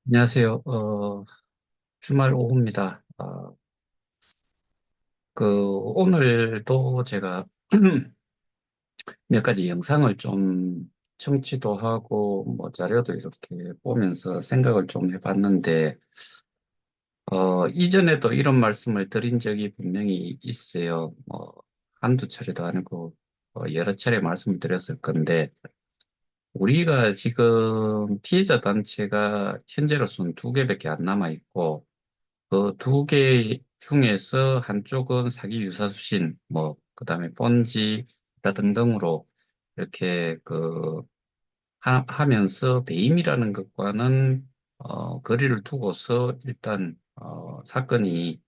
안녕하세요. 주말 오후입니다. 오늘도 제가 몇 가지 영상을 좀 청취도 하고, 뭐, 자료도 이렇게 보면서 생각을 좀 해봤는데, 이전에도 이런 말씀을 드린 적이 분명히 있어요. 한두 차례도 아니고, 여러 차례 말씀을 드렸을 건데, 우리가 지금 피해자 단체가 현재로서는 두 개밖에 안 남아 있고, 그 두 개 중에서 한쪽은 사기 유사수신, 뭐, 그 다음에 본지 등등으로 이렇게 하면서 배임이라는 것과는, 거리를 두고서 일단, 사건이,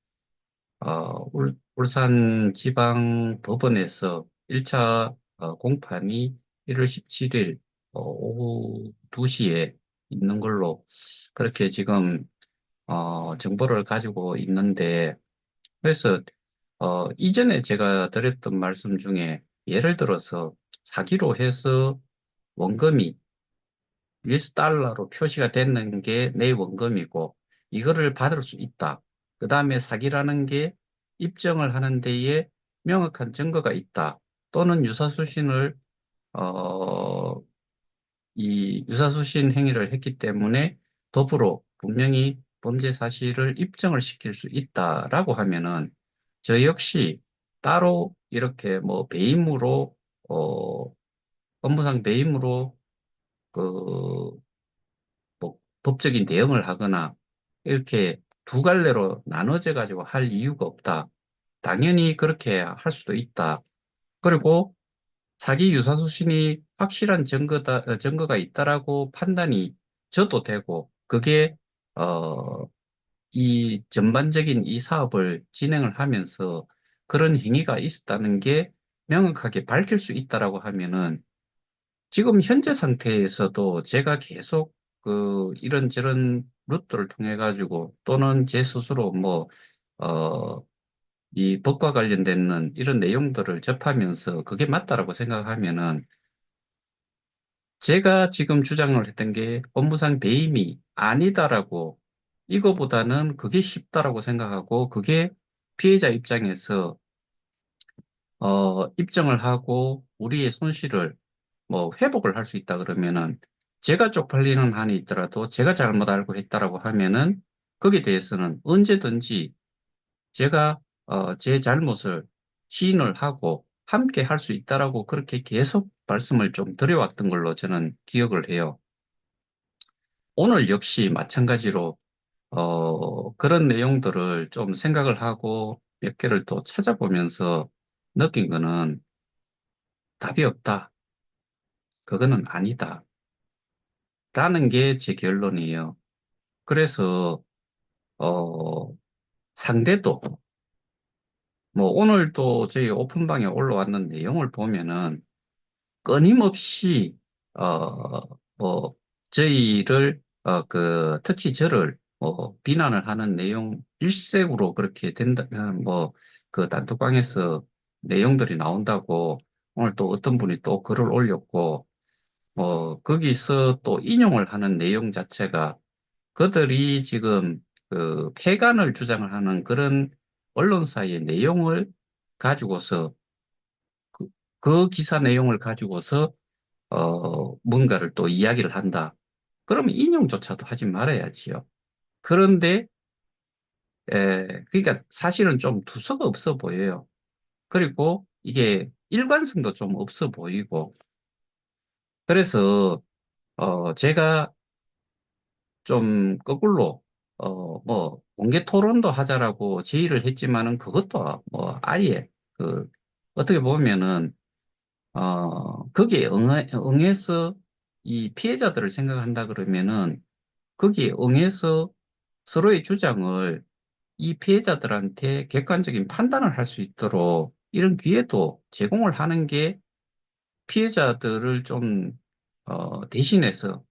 울산 지방법원에서 1차 공판이 1월 17일, 오후 2시에 있는 걸로 그렇게 지금 정보를 가지고 있는데, 그래서, 이전에 제가 드렸던 말씀 중에 예를 들어서 사기로 해서 원금이 US 달러로 표시가 됐는 게 내 원금이고, 이거를 받을 수 있다. 그 다음에 사기라는 게 입증을 하는 데에 명확한 증거가 있다. 또는 어, 이 유사수신 행위를 했기 때문에 법으로 분명히 범죄 사실을 입증을 시킬 수 있다라고 하면은 저 역시 따로 이렇게 뭐 배임으로 어 업무상 배임으로 그 뭐 법적인 대응을 하거나 이렇게 두 갈래로 나눠져 가지고 할 이유가 없다. 당연히 그렇게 할 수도 있다. 그리고 사기 유사수신이 확실한 증거가 있다라고 판단이 저도 되고, 그게, 어, 이 전반적인 이 사업을 진행을 하면서 그런 행위가 있었다는 게 명확하게 밝힐 수 있다라고 하면은, 지금 현재 상태에서도 제가 계속 이런저런 루트를 통해 가지고 또는 제 스스로 어, 이 법과 관련된 이런 내용들을 접하면서 그게 맞다라고 생각하면은 제가 지금 주장을 했던 게 업무상 배임이 아니다라고, 이거보다는 그게 쉽다라고 생각하고, 그게 피해자 입장에서 입증을 하고 우리의 손실을 뭐 회복을 할 수 있다 그러면은, 제가 쪽팔리는 한이 있더라도 제가 잘못 알고 했다라고 하면은 거기에 대해서는 언제든지 제가 제 잘못을 시인을 하고 함께 할 수 있다라고 그렇게 계속 말씀을 좀 드려왔던 걸로 저는 기억을 해요. 오늘 역시 마찬가지로 그런 내용들을 좀 생각을 하고 몇 개를 또 찾아보면서 느낀 거는 답이 없다. 그거는 아니다. 라는 게 제 결론이에요. 그래서 어, 상대도 뭐 오늘도 저희 오픈방에 올라왔는 내용을 보면은 끊임없이 어, 뭐 저희를 특히 저를 비난을 하는 내용 일색으로 그렇게 된다. 그 단톡방에서 내용들이 나온다고 오늘 또 어떤 분이 또 글을 올렸고, 거기서 또 인용을 하는 내용 자체가 그들이 지금 폐간을 주장을 하는 그런 언론사의 내용을 가지고서 그, 그 기사 내용을 가지고서 뭔가를 또 이야기를 한다. 그러면 인용조차도 하지 말아야지요. 그런데, 그러니까 사실은 좀 두서가 없어 보여요. 그리고 이게 일관성도 좀 없어 보이고. 그래서, 제가 좀 거꾸로, 공개 토론도 하자라고 제의를 했지만은 그것도 뭐 아예, 어떻게 보면은, 거기에 응해서 이 피해자들을 생각한다 그러면은 거기에 응해서 서로의 주장을 이 피해자들한테 객관적인 판단을 할 수 있도록 이런 기회도 제공을 하는 게 피해자들을 좀, 대신해서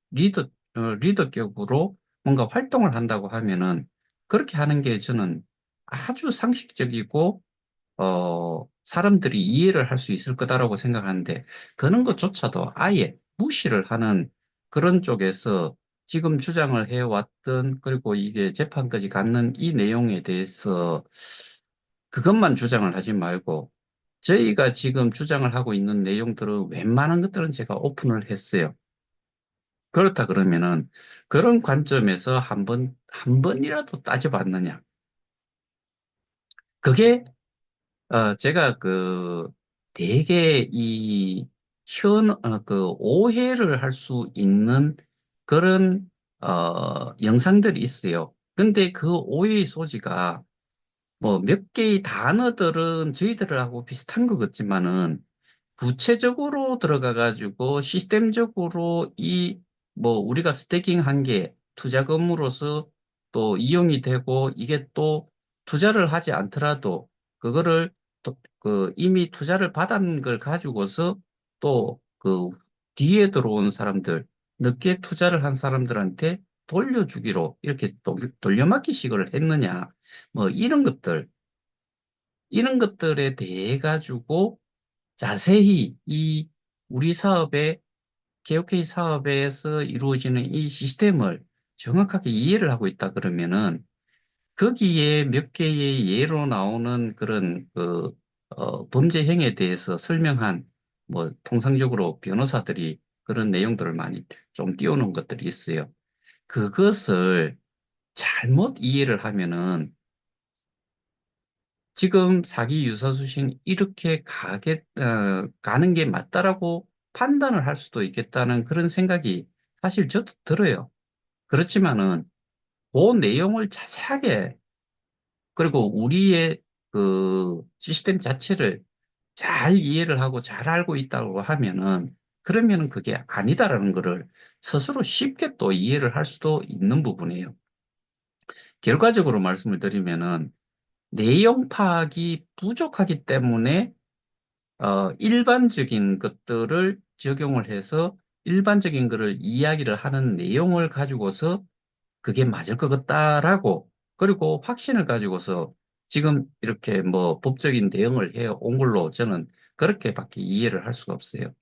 리더격으로 뭔가 활동을 한다고 하면은 그렇게 하는 게 저는 아주 상식적이고 사람들이 이해를 할 수 있을 거다라고 생각하는데, 그런 것조차도 아예 무시를 하는 그런 쪽에서 지금 주장을 해왔던, 그리고 이게 재판까지 갔는 이 내용에 대해서 그것만 주장을 하지 말고, 저희가 지금 주장을 하고 있는 내용들은 웬만한 것들은 제가 오픈을 했어요. 그렇다 그러면은 그런 관점에서 한 번이라도 따져봤느냐. 그게, 제가 되게 오해를 할 수 있는 그런, 영상들이 있어요. 근데 그 오해의 소지가 뭐 몇 개의 단어들은 저희들하고 비슷한 것 같지만은 구체적으로 들어가가지고 시스템적으로 뭐 우리가 스태킹 한 게 투자금으로서 또 이용이 되고 이게 또 투자를 하지 않더라도 그거를 이미 투자를 받은 걸 가지고서 또 뒤에 들어온 사람들, 늦게 투자를 한 사람들한테 돌려주기로 이렇게 돌려막기식을 했느냐. 뭐 이런 것들에 대해 가지고 자세히 우리 개혁회의 사업에서 이루어지는 이 시스템을 정확하게 이해를 하고 있다 그러면은 거기에 몇 개의 예로 나오는 그런 범죄 행위에 대해서 설명한 뭐 통상적으로 변호사들이 그런 내용들을 많이 좀 띄워놓은 것들이 있어요. 그것을 잘못 이해를 하면은 지금 사기 유사수신 이렇게 가는 게 맞다라고 판단을 할 수도 있겠다는 그런 생각이 사실 저도 들어요. 그렇지만은 그 내용을 자세하게 그리고 우리의 시스템 자체를 잘 이해를 하고 잘 알고 있다고 하면은 그러면은 그게 아니다라는 거를 스스로 쉽게 또 이해를 할 수도 있는 부분이에요. 결과적으로 말씀을 드리면은 내용 파악이 부족하기 때문에 일반적인 것들을 적용을 해서 일반적인 것을 이야기를 하는 내용을 가지고서 그게 맞을 것 같다라고 그리고 확신을 가지고서 지금 이렇게 뭐 법적인 대응을 해 온 걸로 저는 그렇게밖에 이해를 할 수가 없어요.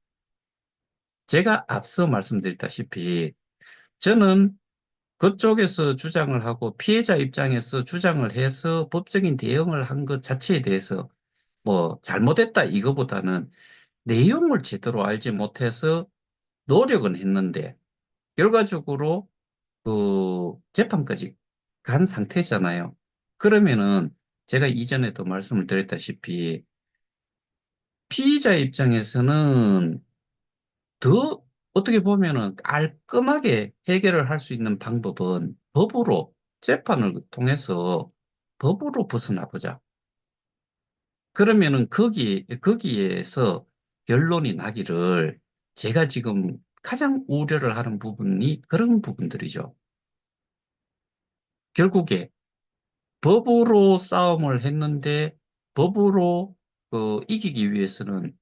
제가 앞서 말씀드렸다시피 저는 그쪽에서 주장을 하고 피해자 입장에서 주장을 해서 법적인 대응을 한 것 자체에 대해서 뭐 잘못했다 이거보다는 내용을 제대로 알지 못해서 노력은 했는데 결과적으로 재판까지 간 상태잖아요. 그러면은 제가 이전에도 말씀을 드렸다시피 피의자 입장에서는 더 어떻게 보면은 깔끔하게 해결을 할 수 있는 방법은 재판을 통해서 법으로 벗어나 보자. 그러면은 거기에서 결론이 나기를 제가 지금 가장 우려를 하는 부분이 그런 부분들이죠. 결국에 법으로 싸움을 했는데 법으로 이기기 위해서는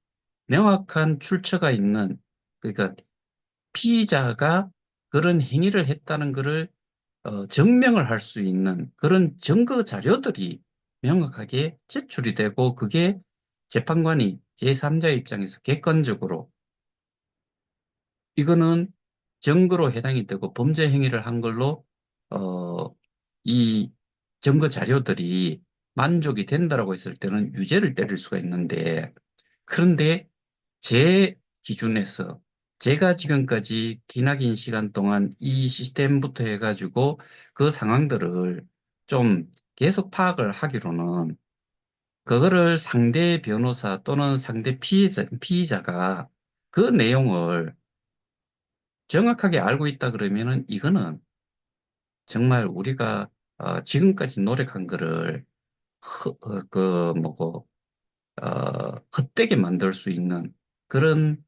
명확한 출처가 있는 그러니까 피의자가 그런 행위를 했다는 것을 증명을 할 수 있는 그런 증거 자료들이 명확하게 제출이 되고 그게 재판관이 제3자 입장에서 객관적으로 이거는 증거로 해당이 되고 범죄 행위를 한 걸로 어, 이 증거 자료들이 만족이 된다라고 했을 때는 유죄를 때릴 수가 있는데 그런데 제 기준에서 제가 지금까지 기나긴 시간 동안 이 시스템부터 해가지고 그 상황들을 좀 계속 파악을 하기로는 그거를 상대 변호사 또는 상대 피의자가 그 내용을 정확하게 알고 있다 그러면은 이거는 정말 우리가 지금까지 노력한 거를 뭐고 헛되게 만들 수 있는 그런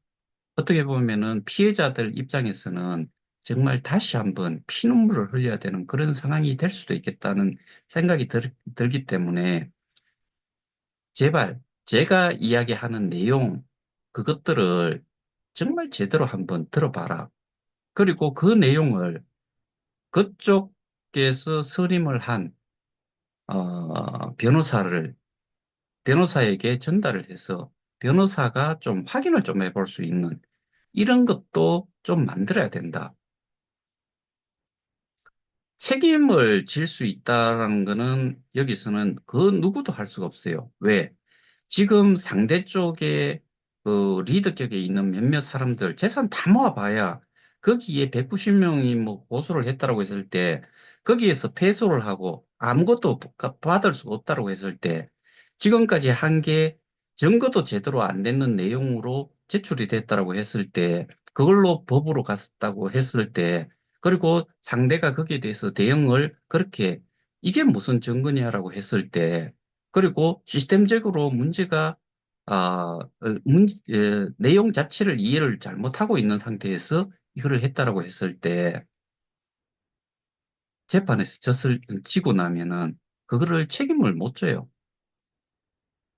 어떻게 보면은 피해자들 입장에서는 정말 다시 한번 피눈물을 흘려야 되는 그런 상황이 될 수도 있겠다는 생각이 들기 때문에 제발 제가 이야기하는 내용 그것들을 정말 제대로 한번 들어봐라. 그리고 그 내용을 그쪽에서 선임을 한 변호사에게 전달을 해서 변호사가 좀 확인을 좀 해볼 수 있는 이런 것도 좀 만들어야 된다. 책임을 질 수 있다라는 거는 여기서는 그 누구도 할 수가 없어요. 왜? 지금 상대 쪽에 그 리더격에 있는 몇몇 사람들 재산 다 모아봐야 거기에 190명이 뭐 고소를 했다라고 했을 때 거기에서 패소를 하고 아무것도 받을 수 없다라고 했을 때 지금까지 한 게 증거도 제대로 안 되는 내용으로 제출이 됐다라고 했을 때 그걸로 법으로 갔다고 했을 때 그리고 상대가 거기에 대해서 대응을 그렇게 이게 무슨 증거냐라고 했을 때 그리고 시스템적으로 문제가 내용 자체를 이해를 잘못하고 있는 상태에서 이거를 했다라고 했을 때 재판에서 지고 나면은 그거를 책임을 못 져요.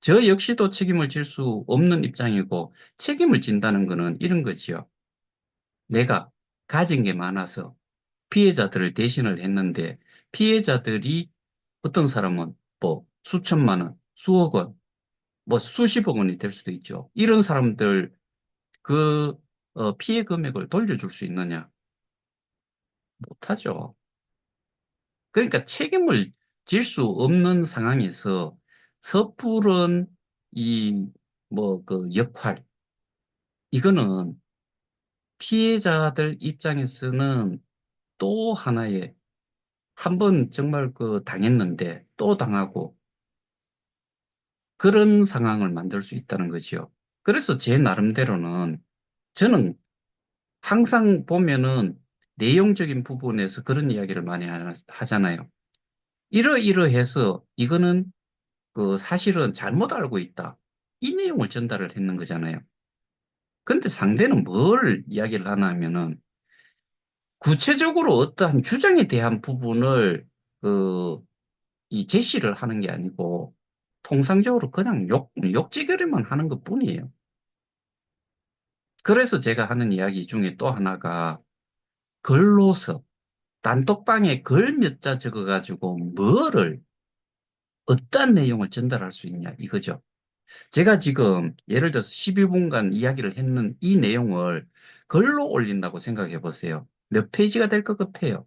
저 역시도 책임을 질 수 없는 입장이고 책임을 진다는 거는 이런 거지요. 내가 가진 게 많아서 피해자들을 대신을 했는데 피해자들이 어떤 사람은 뭐 수천만 원, 수억 원, 뭐 수십억 원이 될 수도 있죠. 이런 사람들 그 피해 금액을 돌려줄 수 있느냐? 못하죠. 그러니까 책임을 질 수 없는 상황에서 섣부른 이 뭐 그 역할 이거는 피해자들 입장에서는 또 하나의 한 번 정말 그 당했는데 또 당하고 그런 상황을 만들 수 있다는 거죠. 그래서 제 나름대로는 저는 항상 보면은 내용적인 부분에서 그런 이야기를 많이 하잖아요. 이러이러해서 이거는 그 사실은 잘못 알고 있다. 이 내용을 전달을 했는 거잖아요. 근데 상대는 뭘 이야기를 하나 하면은 구체적으로 어떠한 주장에 대한 부분을 그 이 제시를 하는 게 아니고 통상적으로 그냥 욕지거리만 하는 것뿐이에요. 그래서 제가 하는 이야기 중에 또 하나가 글로서 단톡방에 글 몇 자 적어가지고 뭐를 어떤 내용을 전달할 수 있냐 이거죠. 제가 지금 예를 들어서 12분간 이야기를 했는 이 내용을 글로 올린다고 생각해 보세요. 몇 페이지가 될 것 같아요.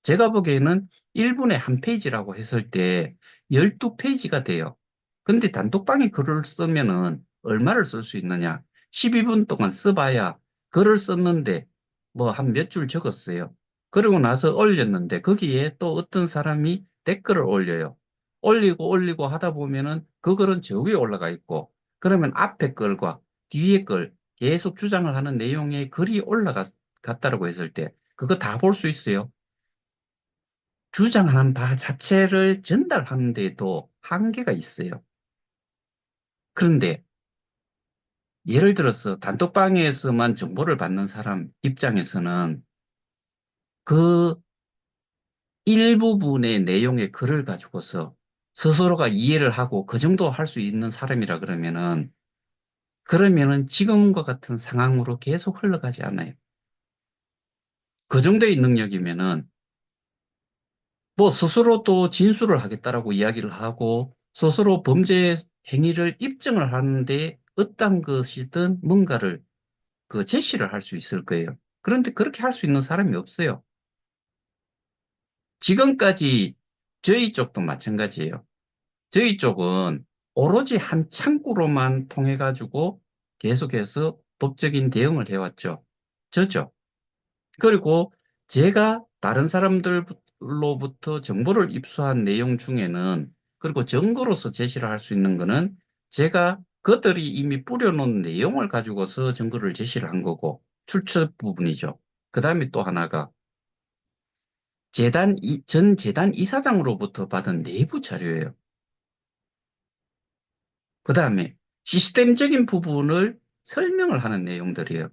제가 보기에는 1분에 한 페이지라고 했을 때 12페이지가 돼요. 근데 단톡방에 글을 쓰면은 얼마를 쓸 수 있느냐? 12분 동안 써봐야 글을 썼는데 뭐 한 몇 줄 적었어요. 그러고 나서 올렸는데 거기에 또 어떤 사람이 댓글을 올려요. 올리고 올리고 하다 보면은 그 글은 저 위에 올라가 있고 그러면 앞에 글과 뒤에 글 계속 주장을 하는 내용의 글이 올라갔다라고 했을 때 그거 다 볼 수 있어요. 주장하는 바 자체를 전달하는 데도 한계가 있어요. 그런데 예를 들어서 단톡방에서만 정보를 받는 사람 입장에서는 그 일부분의 내용의 글을 가지고서 스스로가 이해를 하고 그 정도 할 수 있는 사람이라 그러면은 지금과 같은 상황으로 계속 흘러가지 않아요. 그 정도의 능력이면은 뭐 스스로 또 진술을 하겠다라고 이야기를 하고 스스로 범죄 행위를 입증을 하는데 어떤 것이든 뭔가를 그 제시를 할 수 있을 거예요. 그런데 그렇게 할 수 있는 사람이 없어요. 지금까지 저희 쪽도 마찬가지예요. 저희 쪽은 오로지 한 창구로만 통해 가지고 계속해서 법적인 대응을 해왔죠. 저죠. 그리고 제가 다른 사람들로부터 정보를 입수한 내용 중에는 그리고 증거로서 제시를 할 수 있는 거는 제가 그들이 이미 뿌려놓은 내용을 가지고서 증거를 제시를 한 거고 출처 부분이죠. 그 다음에 또 하나가 전 재단 이사장으로부터 받은 내부 자료예요. 그 다음에 시스템적인 부분을 설명을 하는 내용들이에요.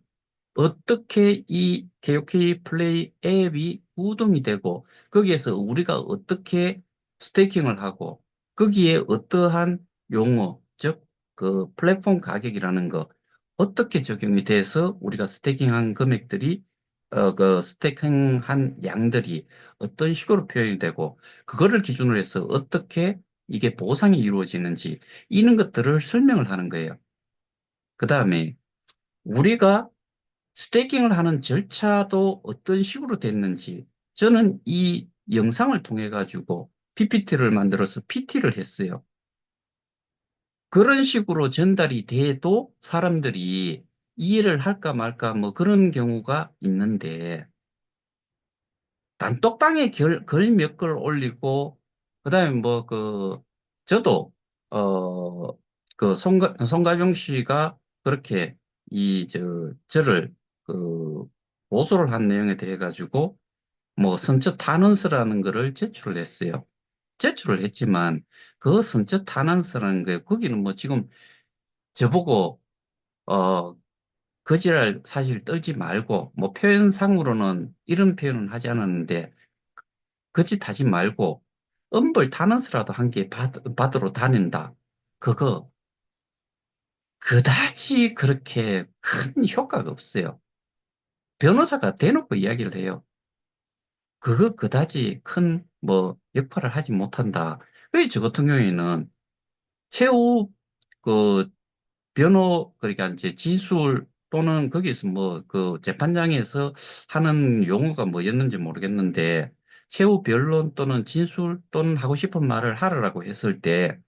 어떻게 이 KOK 플레이 앱이 구동이 되고 거기에서 우리가 어떻게 스테이킹을 하고 거기에 어떠한 용어, 즉 그 플랫폼 가격이라는 거 어떻게 적용이 돼서 우리가 스테이킹한 금액들이 그 스테이킹한 양들이 어떤 식으로 표현이 되고 그거를 기준으로 해서 어떻게 이게 보상이 이루어지는지 이런 것들을 설명을 하는 거예요. 그 다음에 우리가 스테이킹을 하는 절차도 어떤 식으로 됐는지 저는 이 영상을 통해 가지고 PPT를 만들어서 PT를 했어요. 그런 식으로 전달이 돼도 사람들이 이해를 할까 말까 뭐 그런 경우가 있는데 단톡방에 글 몇 글 올리고 그다음에 뭐 저도 송가병 씨가 그렇게 저를 그 고소를 한 내용에 대해 가지고 뭐 선처 탄원서라는 거를 제출을 했어요. 제출을 했지만 그 선처 탄원서라는 게 거기는 뭐 지금 저보고 어 거지랄 사실 떨지 말고 뭐 표현상으로는 이런 표현은 하지 않았는데 거짓 하지 말고 엄벌 단어서라도 한 개 받으러 다닌다. 그거 그다지 그렇게 큰 효과가 없어요. 변호사가 대놓고 이야기를 해요. 그거 그다지 큰 뭐 역할을 하지 못한다. 왜 저 같은 경우에는 최후 그 그러니까 이제 진술 또는 거기서 뭐 재판장에서 하는 용어가 뭐였는지 모르겠는데 최후 변론 또는 진술 또는 하고 싶은 말을 하라고 했을 때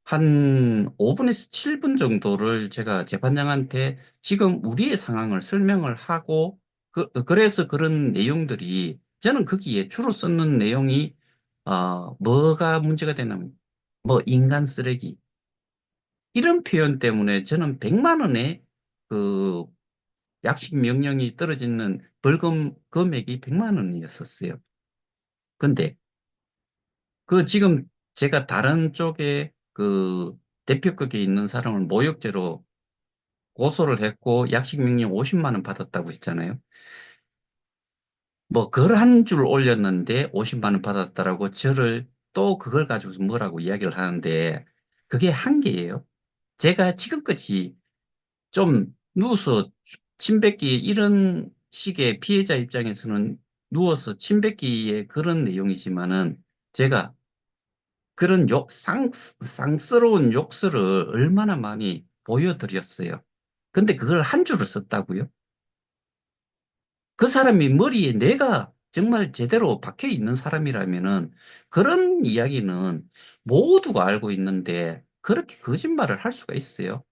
한 5분에서 7분 정도를 제가 재판장한테 지금 우리의 상황을 설명을 하고 그래서 그런 내용들이 저는 거기에 주로 쓰는 내용이 뭐가 문제가 되냐면 뭐 인간 쓰레기 이런 표현 때문에 저는 100만 원의 그 약식 명령이 떨어지는 벌금 금액이 100만 원이었었어요. 근데 지금 제가 다른 쪽에 대표격에 있는 사람을 모욕죄로 고소를 했고 약식 명령 50만 원 받았다고 했잖아요. 뭐 글 한 줄 올렸는데 50만 원 받았다라고 저를 또 그걸 가지고서 뭐라고 이야기를 하는데 그게 한계예요. 제가 지금까지 좀 누워서 침 뱉기 이런 식의 피해자 입장에서는 누워서 침 뱉기의 그런 내용이지만은 제가 그런 쌍스러운 욕설을 얼마나 많이 보여드렸어요. 근데 그걸 한 줄을 썼다고요? 그 사람이 머리에 뇌가 정말 제대로 박혀 있는 사람이라면은 그런 이야기는 모두가 알고 있는데 그렇게 거짓말을 할 수가 있어요.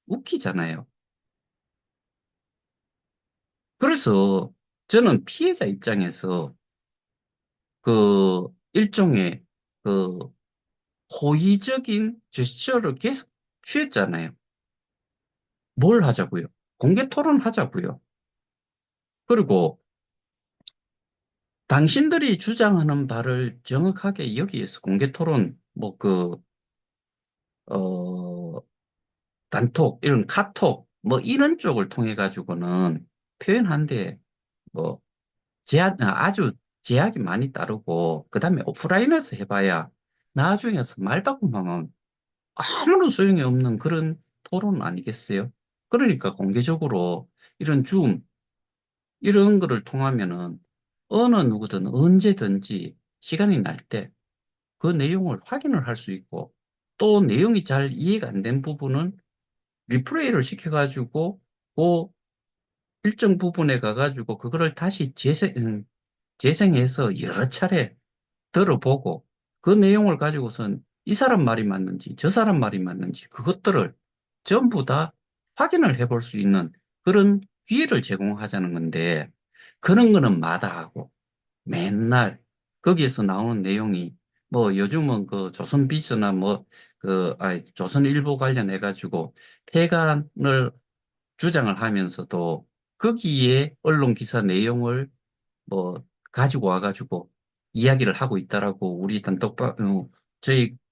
웃기잖아요. 그래서 저는 피해자 입장에서 일종의 그 호의적인 제스처를 계속 취했잖아요. 뭘 하자고요? 공개 토론하자고요. 그리고 당신들이 주장하는 바를 정확하게 여기에서 공개 토론, 어, 단톡, 이런 카톡, 뭐 이런 쪽을 통해 가지고는 표현한데 뭐 아주 제약이 많이 따르고, 그 다음에 오프라인에서 해봐야 나중에서 말 바꾸면 아무런 소용이 없는 그런 토론 아니겠어요? 그러니까 공개적으로 이런 이런 거를 통하면은 어느 누구든 언제든지 시간이 날 때 그 내용을 확인을 할 수 있고 또 내용이 잘 이해가 안 된 부분은 리플레이를 시켜가지고 그 일정 부분에 가가지고 그거를 다시 재생해서 여러 차례 들어보고 그 내용을 가지고선 이 사람 말이 맞는지 저 사람 말이 맞는지 그것들을 전부 다 확인을 해볼 수 있는 그런 기회를 제공하자는 건데 그런 거는 마다하고 맨날 거기에서 나오는 내용이 뭐 요즘은 조선비즈나 조선일보 관련해 가지고 폐간을 주장을 하면서도 거기에 언론 기사 내용을 뭐 가지고 와가지고 이야기를 하고 있다라고 우리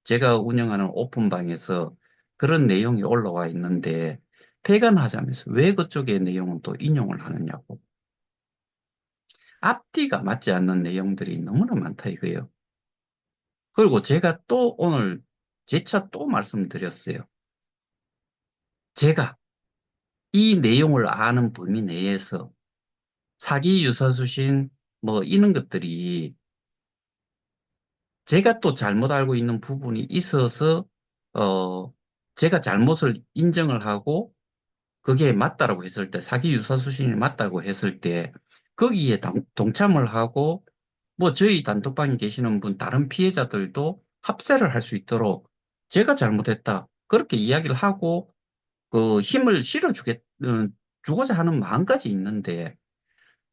제가 운영하는 오픈방에서 그런 내용이 올라와 있는데 폐간하자면서 왜 그쪽의 내용은 또 인용을 하느냐고. 앞뒤가 맞지 않는 내용들이 너무나 많다 이거예요. 그리고 제가 또 오늘 재차 또 말씀드렸어요. 제가 이 내용을 아는 범위 내에서 사기 유사수신 뭐 이런 것들이 제가 또 잘못 알고 있는 부분이 있어서 어 제가 잘못을 인정을 하고 그게 맞다라고 했을 때 사기 유사수신이 맞다고 했을 때 거기에 동참을 하고 뭐 저희 단톡방에 계시는 분 다른 피해자들도 합세를 할 수 있도록 제가 잘못했다. 그렇게 이야기를 하고 그 힘을 주고자 하는 마음까지 있는데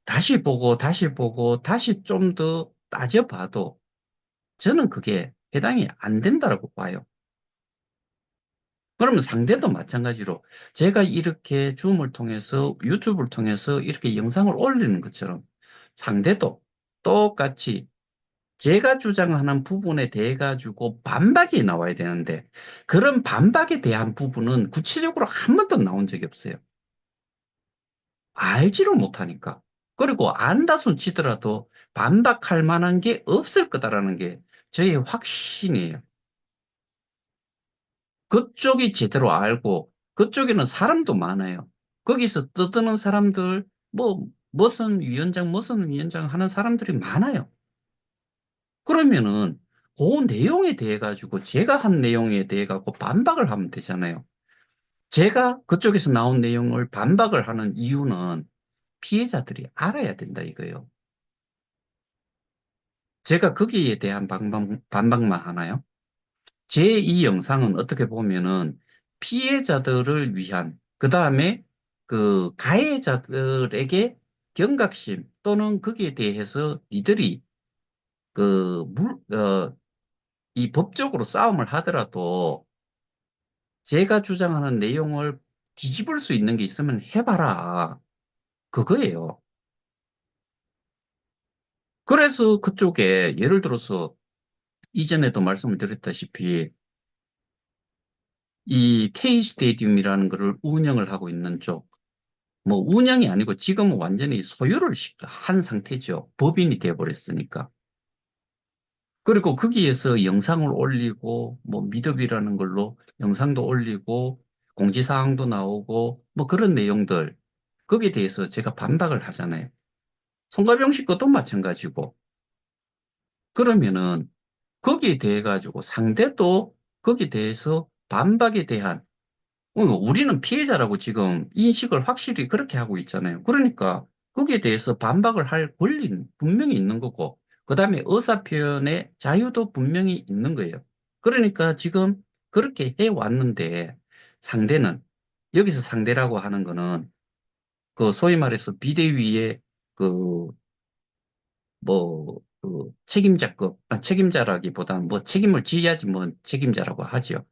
다시 보고 다시 보고 다시 좀 더 따져봐도 저는 그게 해당이 안 된다라고 봐요. 그러면 상대도 마찬가지로 제가 이렇게 줌을 통해서 유튜브를 통해서 이렇게 영상을 올리는 것처럼 상대도 똑같이 제가 주장하는 부분에 대해 가지고 반박이 나와야 되는데 그런 반박에 대한 부분은 구체적으로 한 번도 나온 적이 없어요. 알지를 못하니까. 그리고 안다 손 치더라도 반박할 만한 게 없을 거다라는 게 저의 확신이에요. 그쪽이 제대로 알고 그쪽에는 사람도 많아요. 거기서 떠드는 사람들 뭐 무슨 위원장 하는 사람들이 많아요. 그러면은 그 내용에 대해 가지고 제가 한 내용에 대해 갖고 반박을 하면 되잖아요. 제가 그쪽에서 나온 내용을 반박을 하는 이유는 피해자들이 알아야 된다 이거예요. 제가 거기에 대한 반박만 하나요? 제 이 영상은 어떻게 보면은 피해자들을 위한, 그 다음에 그 가해자들에게 경각심 또는 거기에 대해서 이들이 그 이 법적으로 싸움을 하더라도 제가 주장하는 내용을 뒤집을 수 있는 게 있으면 해봐라. 그거예요. 그래서 그쪽에 예를 들어서 이전에도 말씀을 드렸다시피 이 K 스테디움이라는 거를 운영을 하고 있는 쪽, 뭐 운영이 아니고 지금은 완전히 소유를 한 상태죠. 법인이 돼버렸으니까. 그리고 거기에서 영상을 올리고 뭐 미더비라는 걸로 영상도 올리고 공지사항도 나오고 뭐 그런 내용들 거기에 대해서 제가 반박을 하잖아요. 송가병 씨 것도 마찬가지고. 그러면은 거기에 대해 가지고 상대도 거기에 대해서 반박에 대한 우리는 피해자라고 지금 인식을 확실히 그렇게 하고 있잖아요. 그러니까 거기에 대해서 반박을 할 권리는 분명히 있는 거고, 그 다음에 의사표현의 자유도 분명히 있는 거예요. 그러니까 지금 그렇게 해왔는데 상대는, 여기서 상대라고 하는 거는 그 소위 말해서 비대위의 그 책임자급, 책임자라기보다는 뭐 책임을 져야지 뭐 책임자라고 하죠.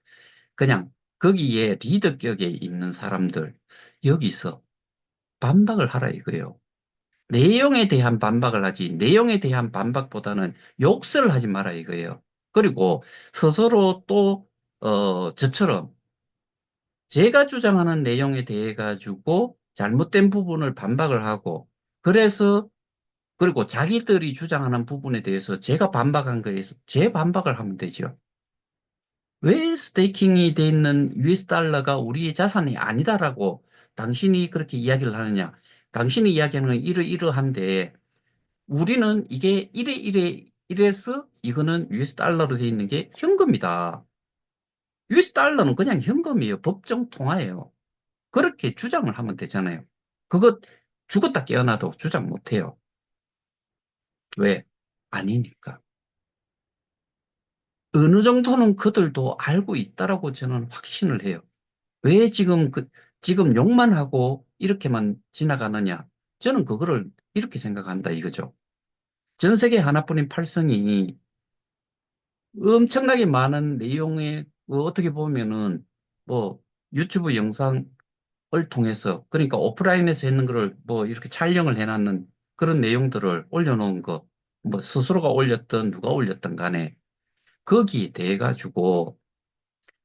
그냥 거기에 리더격에 있는 사람들, 여기서 반박을 하라 이거예요. 내용에 대한 반박을 하지, 내용에 대한 반박보다는 욕설을 하지 마라 이거예요. 그리고 스스로 또, 저처럼 제가 주장하는 내용에 대해 가지고 잘못된 부분을 반박을 하고, 그래서, 그리고 자기들이 주장하는 부분에 대해서 제가 반박한 거에서 제 반박을 하면 되죠. 왜 스테이킹이 돼 있는 US 달러가 우리의 자산이 아니다라고 당신이 그렇게 이야기를 하느냐? 당신이 이야기하는 건 이러이러한데 우리는 이게 이래서 이거는 US 달러로 돼 있는 게 현금이다. US 달러는 그냥 현금이에요. 법정 통화예요. 그렇게 주장을 하면 되잖아요. 그거 죽었다 깨어나도 주장 못 해요. 왜? 아니니까. 어느 정도는 그들도 알고 있다라고 저는 확신을 해요. 왜 지금 욕만 하고 이렇게만 지나가느냐? 저는 그거를 이렇게 생각한다 이거죠. 전 세계 하나뿐인 팔성이 엄청나게 많은 내용의 어떻게 보면은 뭐 유튜브 영상을 통해서 그러니까 오프라인에서 했는 거를 뭐 이렇게 촬영을 해놨는 그런 내용들을 올려놓은 거, 뭐 스스로가 올렸던 누가 올렸던 간에 거기에 대해 가지고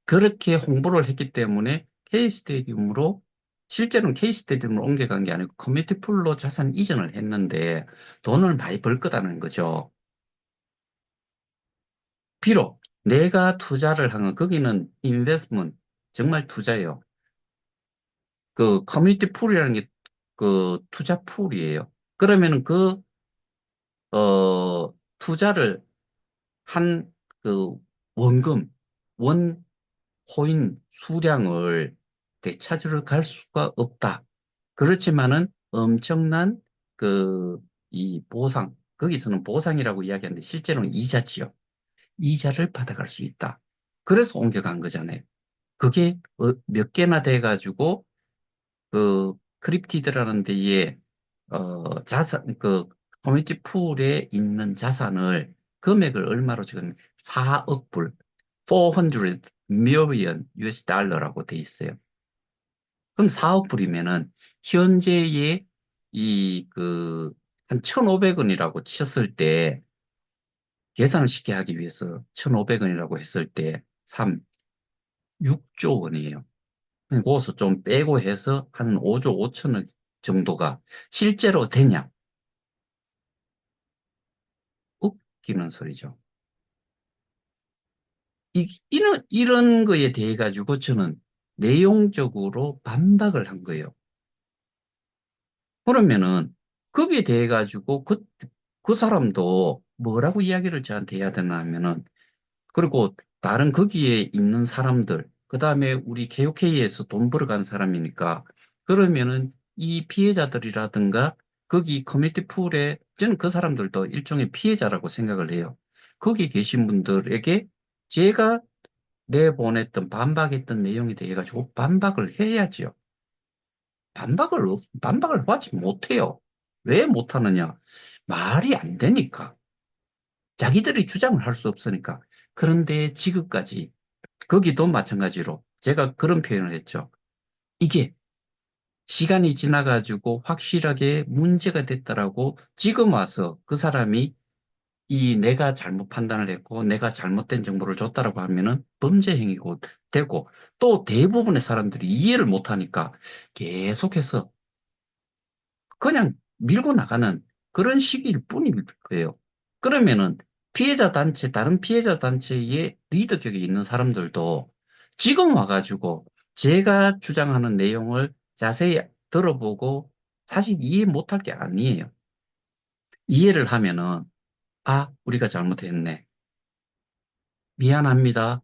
그렇게 홍보를 했기 때문에 K스테디움으로 실제로는 K스테디움으로 옮겨간 게 아니고 커뮤니티 풀로 자산 이전을 했는데 돈을 많이 벌 거다는 거죠. 비록 내가 투자를 한 건 거기는 인베스트먼트 정말 투자예요. 그 커뮤니티 풀이라는 게 그 투자 풀이에요. 그러면은 투자를 한 그 원금, 원 코인 수량을 되찾으러 갈 수가 없다. 그렇지만은 엄청난 그, 이 보상. 거기서는 보상이라고 이야기하는데 실제로는 이자지요. 이자를 받아갈 수 있다. 그래서 옮겨간 거잖아요. 그게 몇 개나 돼가지고 그 크립티드라는 데에 커뮤니티 풀에 있는 자산을 금액을 얼마로 지금 4억 불, 400 million US 달러라고 돼 있어요. 그럼 4억 불이면은 현재의 한 1,500원이라고 쳤을 때 계산을 쉽게 하기 위해서 1,500원이라고 했을 때 6조 원이에요. 거기서 좀 빼고 해서 한 5조 5천억 정도가 실제로 되냐? 웃기는 소리죠. 이런 거에 대해 가지고 저는 내용적으로 반박을 한 거예요. 그러면은 거기에 대해 가지고 그 사람도 뭐라고 이야기를 저한테 해야 되나 하면은 그리고 다른 거기에 있는 사람들, 그 다음에 우리 KOK에서 돈 벌어간 사람이니까, 그러면은 이 피해자들이라든가, 거기 커뮤니티 풀에, 저는 그 사람들도 일종의 피해자라고 생각을 해요. 거기 계신 분들에게 제가 내보냈던 반박했던 내용에 대해 가지고 반박을 해야지요. 반박을 하지 못해요. 왜 못하느냐? 말이 안 되니까. 자기들이 주장을 할 수 없으니까. 그런데 지금까지 거기도 마찬가지로 제가 그런 표현을 했죠. 이게 시간이 지나가지고 확실하게 문제가 됐다라고 지금 와서 그 사람이 이 내가 잘못 판단을 했고 내가 잘못된 정보를 줬다라고 하면은 범죄 행위고 되고 또 대부분의 사람들이 이해를 못하니까 계속해서 그냥 밀고 나가는 그런 시기일 뿐일 거예요. 그러면은 다른 피해자 단체의 리더격이 있는 사람들도 지금 와가지고 제가 주장하는 내용을 자세히 들어보고 사실 이해 못할 게 아니에요. 이해를 하면은, 아, 우리가 잘못했네. 미안합니다.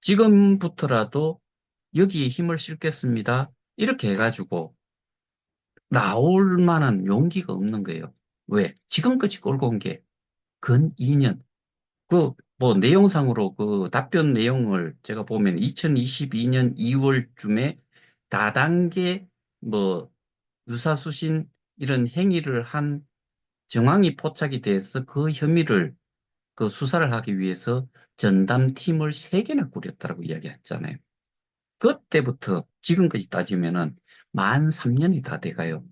지금부터라도 여기에 힘을 실겠습니다. 이렇게 해가지고 나올 만한 용기가 없는 거예요. 왜? 지금까지 끌고 온 게 근 2년. 내용상으로 그 답변 내용을 제가 보면 2022년 2월쯤에 다단계 뭐 유사수신 이런 행위를 한 정황이 포착이 돼서 그 혐의를 그 수사를 하기 위해서 전담팀을 3개나 꾸렸다라고 이야기했잖아요. 그때부터 지금까지 따지면은 만 3년이 다 돼가요.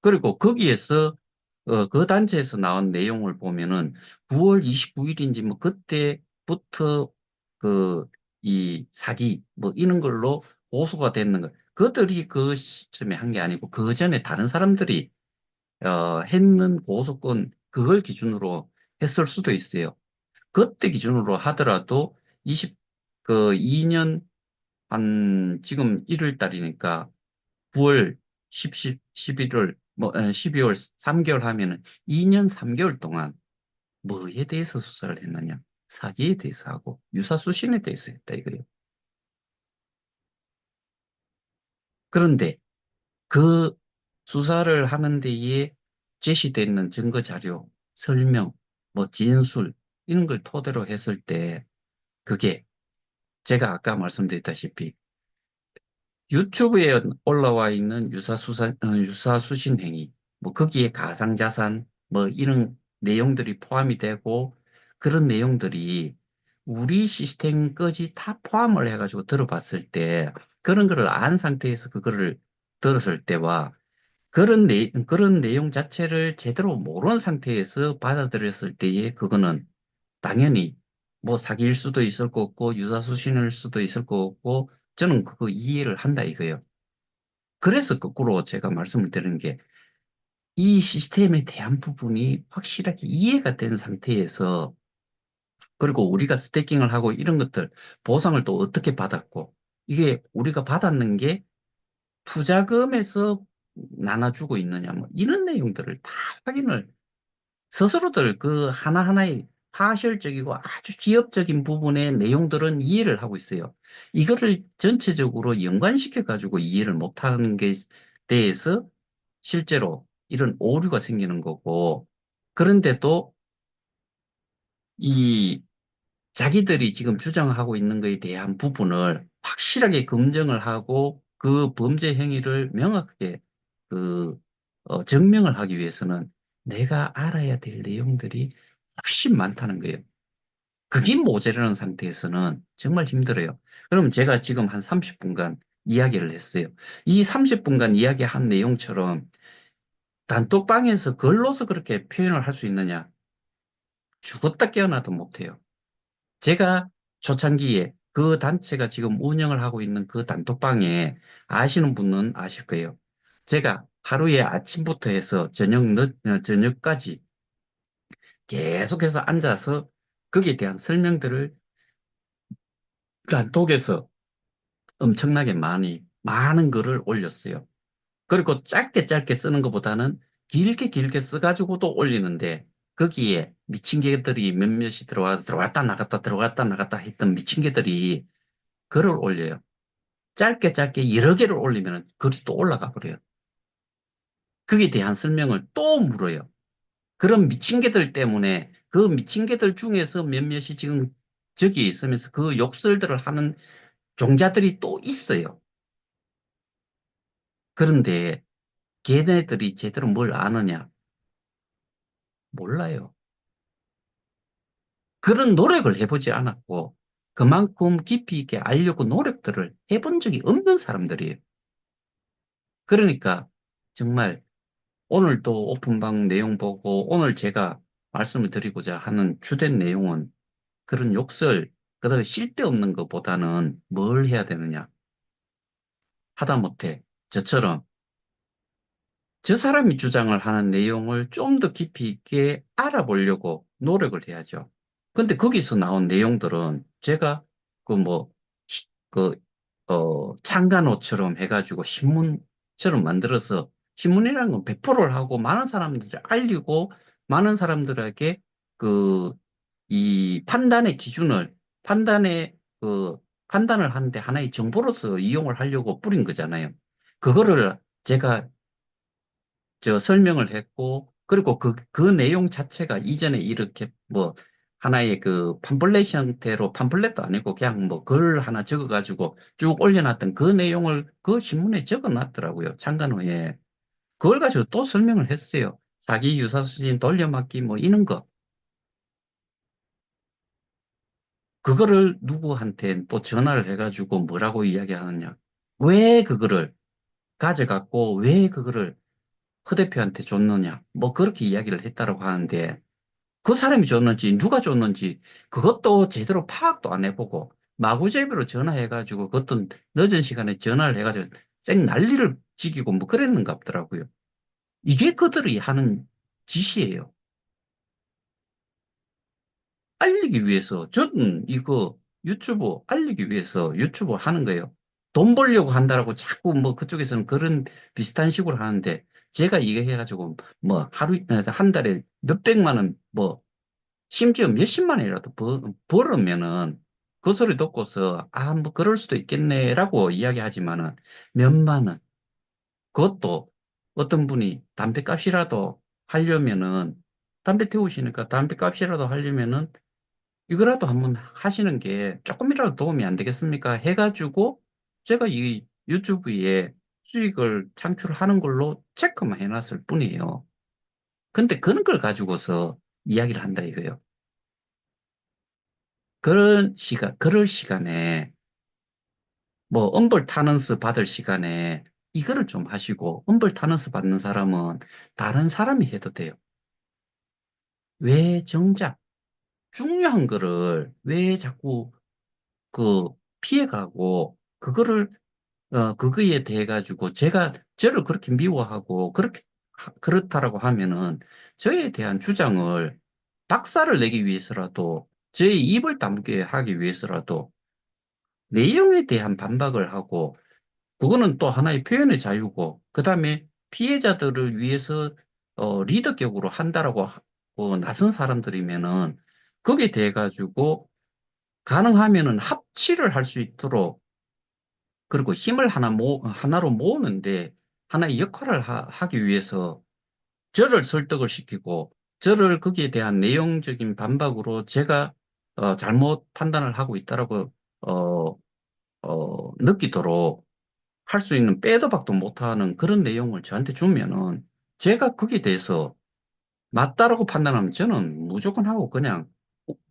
그리고 거기에서 그 단체에서 나온 내용을 보면은 9월 29일인지 뭐 그때부터 그 이 사기 뭐 이런 걸로 고소가 됐는 거. 그들이 그 시점에 한 게 아니고 그 전에 다른 사람들이 했는 고소건 그걸 기준으로 했을 수도 있어요. 그때 기준으로 하더라도 2년 지금 1월 달이니까 9월, 11월, 12월 3개월 하면은 2년 3개월 동안 뭐에 대해서 수사를 했느냐? 사기에 대해서 하고 유사수신에 대해서 했다 이거예요. 그런데 그 수사를 하는 데에 제시되는 증거 자료, 설명, 뭐 진술 이런 걸 토대로 했을 때 그게 제가 아까 말씀드렸다시피 유튜브에 올라와 있는 유사수신 행위, 뭐 거기에 가상자산, 뭐 이런 내용들이 포함이 되고 그런 내용들이 우리 시스템까지 다 포함을 해가지고 들어봤을 때 그런 거를 안 상태에서 그거를 들었을 때와 그런 내용 자체를 제대로 모르는 상태에서 받아들였을 때에 그거는 당연히 뭐 사기일 수도 있을 거고 유사수신일 수도 있을 거고 저는 그거 이해를 한다 이거예요. 그래서 거꾸로 제가 말씀을 드리는 게 이 시스템에 대한 부분이 확실하게 이해가 된 상태에서 그리고 우리가 스태킹을 하고 이런 것들 보상을 또 어떻게 받았고 이게 우리가 받았는 게 투자금에서 나눠주고 있느냐 뭐 이런 내용들을 다 확인을 스스로들 그 하나하나의 파셜적이고 아주 기업적인 부분의 내용들은 이해를 하고 있어요. 이거를 전체적으로 연관시켜 가지고 이해를 못하는 게 대해서 실제로 이런 오류가 생기는 거고, 그런데도 이 자기들이 지금 주장하고 있는 것에 대한 부분을 확실하게 검증을 하고 그 범죄 행위를 명확하게 그 증명을 하기 위해서는 내가 알아야 될 내용들이 훨씬 많다는 거예요. 그게 모자라는 상태에서는 정말 힘들어요. 그러면 제가 지금 한 30분간 이야기를 했어요. 이 30분간 이야기한 내용처럼 단톡방에서 글로서 그렇게 표현을 할 수 있느냐? 죽었다 깨어나도 못해요. 제가 초창기에 그 단체가 지금 운영을 하고 있는 그 단톡방에 아시는 분은 아실 거예요. 제가 하루에 아침부터 해서 저녁까지 계속해서 앉아서 거기에 대한 설명들을 단톡에서 엄청나게 많은 글을 올렸어요. 그리고 짧게 짧게 쓰는 것보다는 길게 길게 써가지고도 올리는데 거기에 미친 개들이 몇몇이 들어왔다 나갔다 들어갔다 나갔다 했던 미친 개들이 글을 올려요. 짧게 짧게 여러 개를 올리면 글이 또 올라가 버려요. 거기에 대한 설명을 또 물어요. 그런 미친 개들 때문에 그 미친 개들 중에서 몇몇이 지금 저기 있으면서 그 욕설들을 하는 종자들이 또 있어요. 그런데 걔네들이 제대로 뭘 아느냐? 몰라요. 그런 노력을 해보지 않았고 그만큼 깊이 있게 알려고 노력들을 해본 적이 없는 사람들이에요. 그러니까 정말 오늘도 오픈방 내용 보고 오늘 제가 말씀을 드리고자 하는 주된 내용은 그런 욕설, 그다음에 쓸데없는 것보다는 뭘 해야 되느냐. 하다못해 저처럼 저 사람이 주장을 하는 내용을 좀 더 깊이 있게 알아보려고 노력을 해야죠. 근데 거기서 나온 내용들은 제가 그 뭐, 그, 창간호처럼 해가지고 신문처럼 만들어서 신문이라는 건 배포를 하고 많은 사람들을 알리고 많은 사람들에게 그, 이 판단의 기준을 판단의 그, 판단을 하는데 하나의 정보로서 이용을 하려고 뿌린 거잖아요. 그거를 제가 설명을 했고, 그리고 그 내용 자체가 이전에 이렇게 뭐, 하나의 그 팜플렛 형태로, 팜플렛도 아니고 그냥 뭐 글 하나 적어가지고 쭉 올려놨던 그 내용을 그 신문에 적어놨더라고요. 창간호에. 그걸 가지고 또 설명을 했어요. 사기 유사수신 돌려막기 뭐 이런 거. 그거를 누구한테 또 전화를 해가지고 뭐라고 이야기하느냐. 왜 그거를 가져갔고, 왜 그거를 허 대표한테 줬느냐. 뭐 그렇게 이야기를 했다라고 하는데, 그 사람이 줬는지 누가 줬는지 그것도 제대로 파악도 안 해보고 마구잡이로 전화해가지고 그것도 늦은 시간에 전화를 해가지고 쌩 난리를 지기고 뭐 그랬는가 보더라고요. 이게 그들이 하는 짓이에요. 알리기 위해서 저는 이거 유튜브 알리기 위해서 유튜브 하는 거예요. 돈 벌려고 한다라고 자꾸 뭐 그쪽에서는 그런 비슷한 식으로 하는데 제가 이거 해가지고 뭐 하루 한 달에 몇백만 원뭐 심지어 몇십만 원이라도 벌으면은 그 소리 듣고서 아, 뭐 그럴 수도 있겠네라고 이야기하지만은 몇만 원. 그것도 어떤 분이 담배값이라도 하려면은 담배 태우시니까 담배값이라도 하려면은 이거라도 한번 하시는 게 조금이라도 도움이 안 되겠습니까? 해가지고 제가 이 유튜브에 수익을 창출하는 걸로 체크만 해놨을 뿐이에요. 근데 그런 걸 가지고서 이야기를 한다 이거예요. 그럴 시간에, 뭐, 엄벌 타넌스 받을 시간에 이거를 좀 하시고, 엄벌 타넌스 받는 사람은 다른 사람이 해도 돼요. 왜 정작 중요한 거를 왜 자꾸 그 피해가고, 그거에 대해 가지고 제가 저를 그렇게 미워하고, 그렇다라고 하면은 저에 대한 주장을 박살을 내기 위해서라도, 저의 입을 다물게 하기 위해서라도 내용에 대한 반박을 하고, 그거는 또 하나의 표현의 자유고, 그 다음에 피해자들을 위해서 리더격으로 한다라고 하고 나선 사람들이면은 거기에 대해 가지고 가능하면은 합치를 할 수 있도록 그리고 힘을 하나로 모으는데 하나의 역할을 하기 위해서 저를 설득을 시키고 저를 거기에 대한 내용적인 반박으로 제가 잘못 판단을 하고 있다라고 어, 느끼도록 할 수 있는 빼도 박도 못하는 그런 내용을 저한테 주면은 제가 거기에 대해서 맞다라고 판단하면 저는 무조건 하고 그냥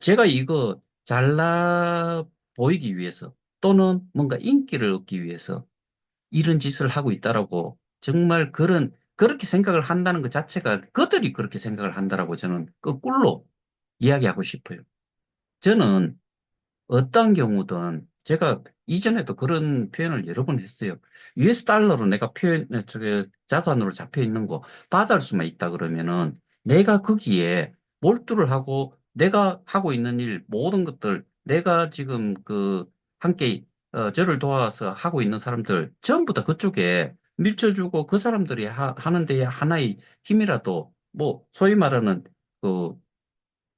제가 이거 잘나 보이기 위해서 또는 뭔가 인기를 얻기 위해서 이런 짓을 하고 있다라고 정말 그렇게 생각을 한다는 것 자체가 그들이 그렇게 생각을 한다라고 저는 거꾸로 이야기하고 싶어요. 저는 어떤 경우든 제가 이전에도 그런 표현을 여러 번 했어요. US 달러로 내가 저게 자산으로 잡혀 있는 거 받을 수만 있다 그러면은 내가 거기에 몰두를 하고 내가 하고 있는 일 모든 것들 내가 지금 함께 저를 도와서 하고 있는 사람들 전부 다 그쪽에 밀쳐주고 그 사람들이 하는 데에 하나의 힘이라도 뭐 소위 말하는 그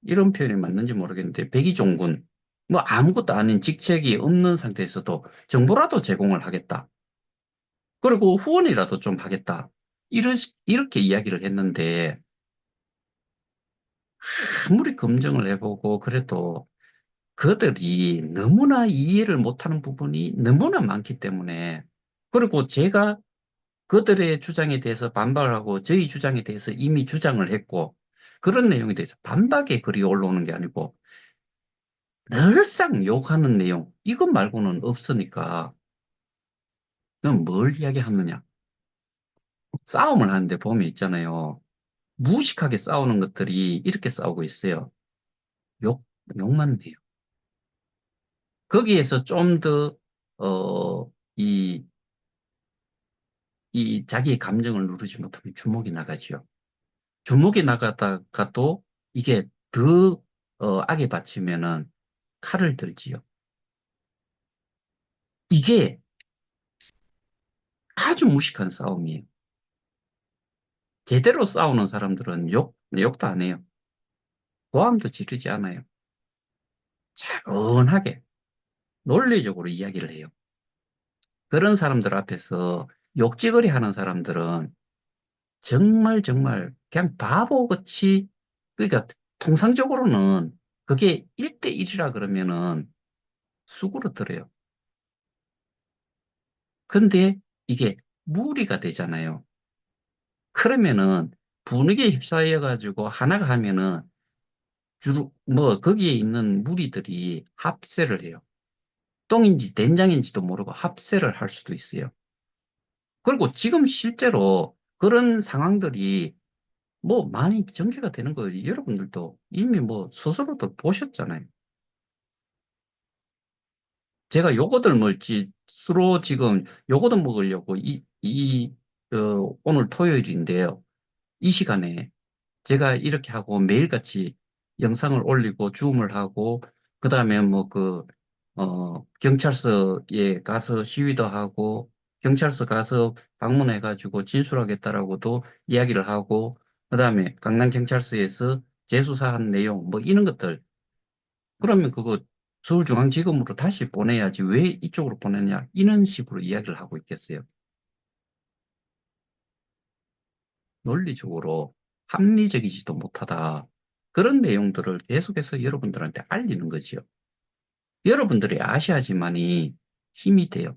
이런 표현이 맞는지 모르겠는데, 백의종군, 뭐 아무것도 아닌 직책이 없는 상태에서도 정보라도 제공을 하겠다. 그리고 후원이라도 좀 하겠다. 이렇게 이야기를 했는데, 아무리 검증을 해보고 그래도 그들이 너무나 이해를 못하는 부분이 너무나 많기 때문에, 그리고 제가 그들의 주장에 대해서 반박을 하고 저희 주장에 대해서 이미 주장을 했고, 그런 내용에 대해서 반박의 글이 올라오는 게 아니고, 늘상 욕하는 내용, 이것 말고는 없으니까, 그럼 뭘 이야기하느냐? 싸움을 하는데 보면 있잖아요. 무식하게 싸우는 것들이 이렇게 싸우고 있어요. 욕, 욕만 해요. 거기에서 좀 더, 이, 이 자기의 감정을 누르지 못하면 주먹이 나가지요. 주먹이 나가다가도 이게 더, 악에 받치면은 칼을 들지요. 이게 아주 무식한 싸움이에요. 제대로 싸우는 사람들은 욕도 안 해요. 고함도 지르지 않아요. 차분하게 논리적으로 이야기를 해요. 그런 사람들 앞에서 욕지거리 하는 사람들은 정말 정말 그냥 바보같이 그러니까 통상적으로는 그게 1대1이라 그러면은 수그러들어요. 근데 이게 무리가 되잖아요. 그러면은 분위기에 휩싸여 가지고 하나가 하면은 주로 뭐 거기에 있는 무리들이 합세를 해요. 똥인지 된장인지도 모르고 합세를 할 수도 있어요. 그리고 지금 실제로 그런 상황들이 뭐 많이 전개가 되는 거예요. 여러분들도 이미 뭐 스스로도 보셨잖아요. 제가 요거들 먹지, 스스로 지금 요거들 먹으려고 오늘 토요일인데요. 이 시간에 제가 이렇게 하고 매일같이 영상을 올리고 줌을 하고 그다음에 뭐 경찰서에 가서 시위도 하고 경찰서 가서 방문해 가지고 진술하겠다라고도 이야기를 하고 그다음에 강남경찰서에서 재수사한 내용 뭐 이런 것들 그러면 그거 서울중앙지검으로 다시 보내야지 왜 이쪽으로 보내냐 이런 식으로 이야기를 하고 있겠어요. 논리적으로 합리적이지도 못하다. 그런 내용들을 계속해서 여러분들한테 알리는 거지요. 여러분들이 아셔야지만이 힘이 돼요.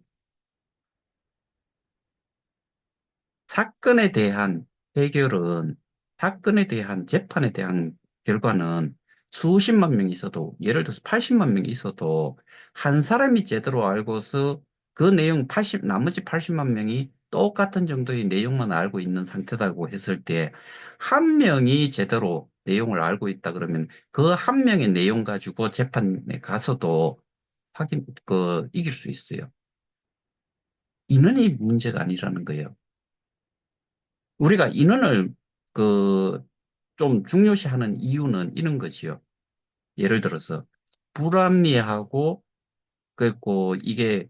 사건에 대한 해결은, 사건에 대한 재판에 대한 결과는 수십만 명이 있어도, 예를 들어서 80만 명이 있어도, 한 사람이 제대로 알고서 그 내용 나머지 80만 명이 똑같은 정도의 내용만 알고 있는 상태라고 했을 때, 한 명이 제대로 내용을 알고 있다 그러면 그 한 명의 내용 가지고 재판에 가서도 이길 수 있어요. 인원이 문제가 아니라는 거예요. 우리가 인원을 그 좀 중요시하는 이유는 이런 거지요. 예를 들어서 불합리하고 그리고 이게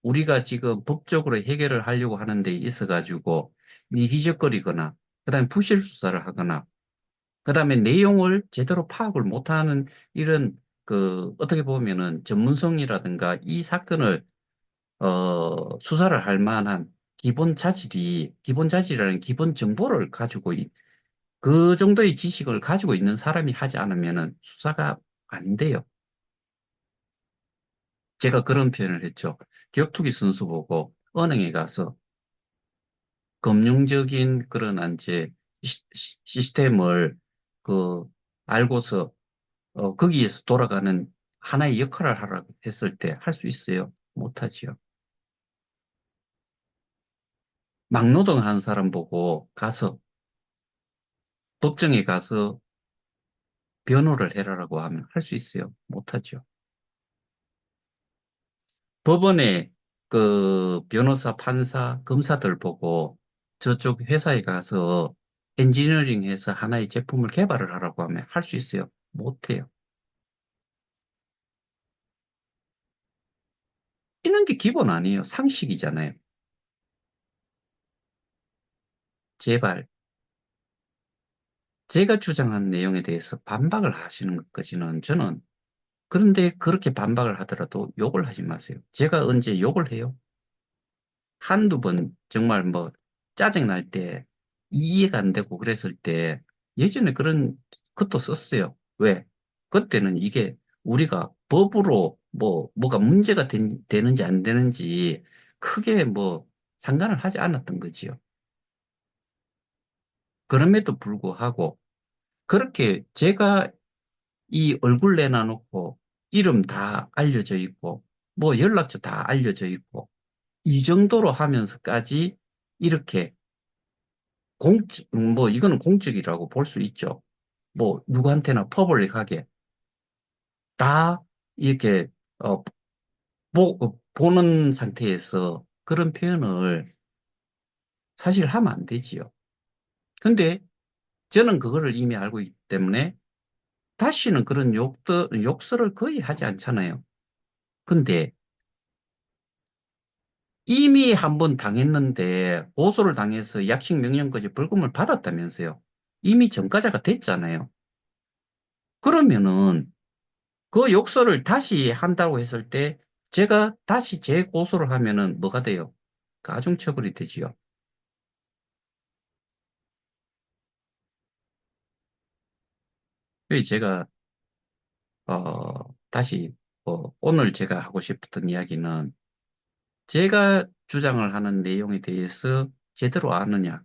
우리가 지금 법적으로 해결을 하려고 하는 데 있어 가지고 미기적거리거나 그다음에 부실 수사를 하거나 그다음에 내용을 제대로 파악을 못하는 이런 어떻게 보면은 전문성이라든가 이 사건을 수사를 할 만한 기본 자질이라는 기본 정보를 가지고 그 정도의 지식을 가지고 있는 사람이 하지 않으면은 수사가 안 돼요. 제가 그런 표현을 했죠. 격투기 선수 보고 은행에 가서 금융적인 그런 이제 시스템을 그 알고서 거기에서 돌아가는 하나의 역할을 하라고 했을 때 할 수 있어요? 못하지요. 막노동하는 사람 보고 가서 법정에 가서 변호를 해라라고 하면 할 수 있어요? 못하죠. 법원에 그 변호사, 판사, 검사들 보고 저쪽 회사에 가서 엔지니어링 해서 하나의 제품을 개발을 하라고 하면 할 수 있어요? 못해요. 이런 게 기본 아니에요. 상식이잖아요. 제발 제가 주장한 내용에 대해서 반박을 하시는 것까지는 저는 그런데 그렇게 반박을 하더라도 욕을 하지 마세요. 제가 언제 욕을 해요? 한두 번 정말 뭐 짜증날 때 이해가 안 되고 그랬을 때 예전에 그런 것도 썼어요. 왜? 그때는 이게 우리가 법으로 뭐가 문제가 되는지 안 되는지 크게 뭐 상관을 하지 않았던 거지요. 그럼에도 불구하고 그렇게 제가 이 얼굴 내놔놓고 이름 다 알려져 있고 뭐 연락처 다 알려져 있고 이 정도로 하면서까지 이렇게 뭐, 이거는 공적이라고 볼 수 있죠. 뭐, 누구한테나 퍼블릭하게 다 이렇게, 어, 보는 상태에서 그런 표현을 사실 하면 안 되지요. 근데 저는 그거를 이미 알고 있기 때문에 다시는 그런 욕설을 거의 하지 않잖아요. 근데 이미 한 번 당했는데 고소를 당해서 약식 명령까지 벌금을 받았다면서요. 이미 전과자가 됐잖아요. 그러면은 그 욕설을 다시 한다고 했을 때 제가 다시 재고소를 하면은 뭐가 돼요? 가중처벌이 되지요. 그래서 제가 다시 오늘 제가 하고 싶었던 이야기는 제가 주장을 하는 내용에 대해서 제대로 아느냐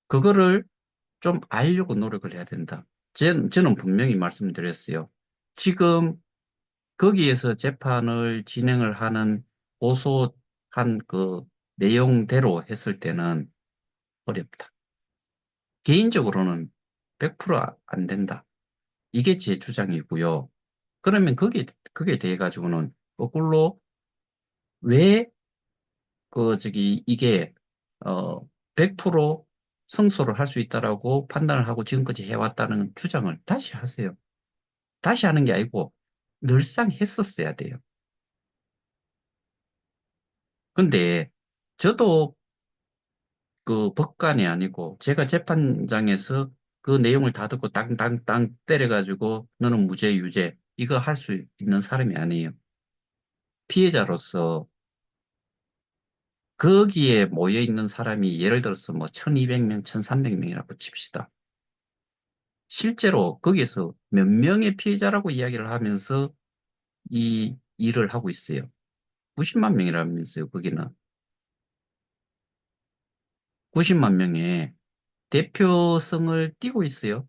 그거를 좀 알려고 노력을 해야 된다. 저는 분명히 말씀드렸어요. 지금 거기에서 재판을 진행을 하는 고소한 그 내용대로 했을 때는 어렵다. 개인적으로는 100%안 된다. 이게 제 주장이고요. 그러면 그게 대해 가지고는 거꾸로 왜 이게, 어, 100% 승소를 할 수 있다라고 판단을 하고 지금까지 해왔다는 주장을 다시 하세요. 다시 하는 게 아니고 늘상 했었어야 돼요. 근데 저도 그 법관이 아니고 제가 재판장에서 그 내용을 다 듣고 땅땅땅 때려가지고 너는 무죄, 유죄 이거 할 수 있는 사람이 아니에요. 피해자로서 거기에 모여 있는 사람이 예를 들어서 뭐 1200명, 1300명이라고 칩시다. 실제로 거기에서 몇 명의 피해자라고 이야기를 하면서 이 일을 하고 있어요. 90만 명이라면서요, 거기는. 90만 명의 대표성을 띠고 있어요.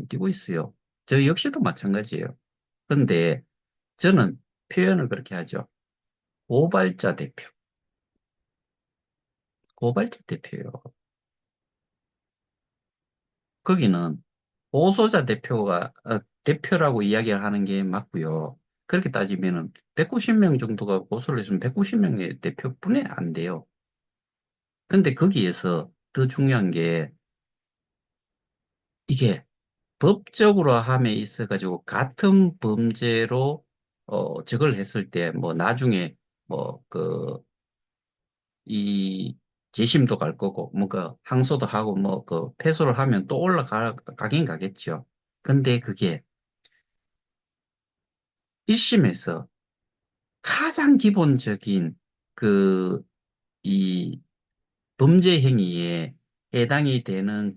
띠고 있어요. 저 역시도 마찬가지예요. 근데 저는 표현을 그렇게 하죠. 고발자 대표. 고발자 대표요. 거기는 고소자 대표라고 이야기를 하는 게 맞고요. 그렇게 따지면은 190명 정도가 고소를 했으면 190명의 대표뿐이 안 돼요. 근데 거기에서 더 중요한 게 이게 법적으로 함에 있어가지고 같은 범죄로 저걸 했을 때 뭐 나중에 뭐그 이 재심도 갈 거고, 뭔가 항소도 하고, 뭐, 그, 패소를 하면 또 가긴 가겠죠. 근데 그게 1심에서 가장 기본적인 그, 이 범죄 행위에 해당이 되는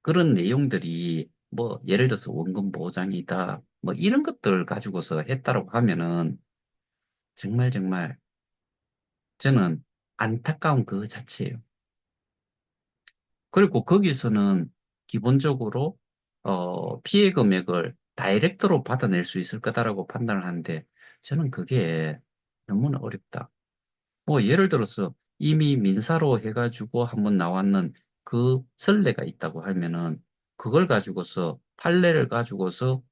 그런 내용들이 뭐 예를 들어서 원금 보장이다 뭐 이런 것들 가지고서 했다라고 하면은 정말 정말 저는 안타까운 그 자체예요. 그리고 거기서는 기본적으로 피해 금액을 다이렉트로 받아낼 수 있을 거다라고 판단을 하는데 저는 그게 너무나 어렵다. 뭐 예를 들어서 이미 민사로 해가지고 한번 나왔는 그 선례가 있다고 하면은 그걸 가지고서 판례를 가지고서